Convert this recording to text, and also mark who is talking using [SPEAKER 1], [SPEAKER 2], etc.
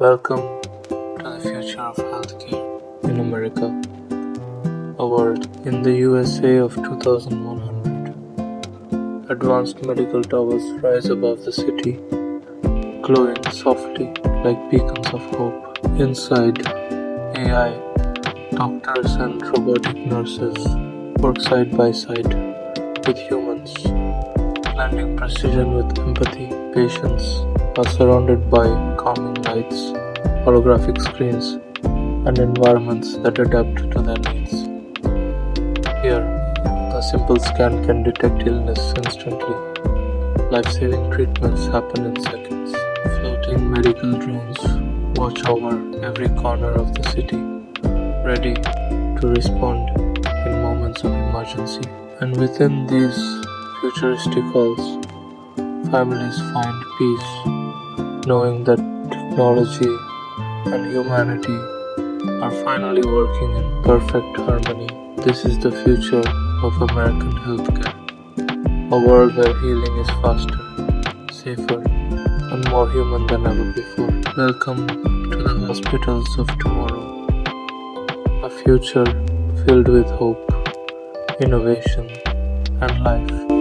[SPEAKER 1] Welcome to the future of healthcare in America, a world in the USA of 2100. Advanced medical towers rise above the city, glowing softly like beacons of hope. Inside, AI, doctors and robotic nurses work side by side with humans, blending precision with empathy. Patients are surrounded by calming lights, holographic screens, and environments that adapt to their needs. Here, a simple scan can detect illness instantly. Life-saving treatments happen in seconds. Floating medical drones watch over every corner of the city, ready to respond in moments of emergency. And within these futuristic halls, families find peace, knowing that technology and humanity are finally working in perfect harmony. This is the future of American healthcare, a world where healing is faster, safer, and more human than ever before. Welcome to the hospitals of tomorrow, a future filled with hope, innovation, and life.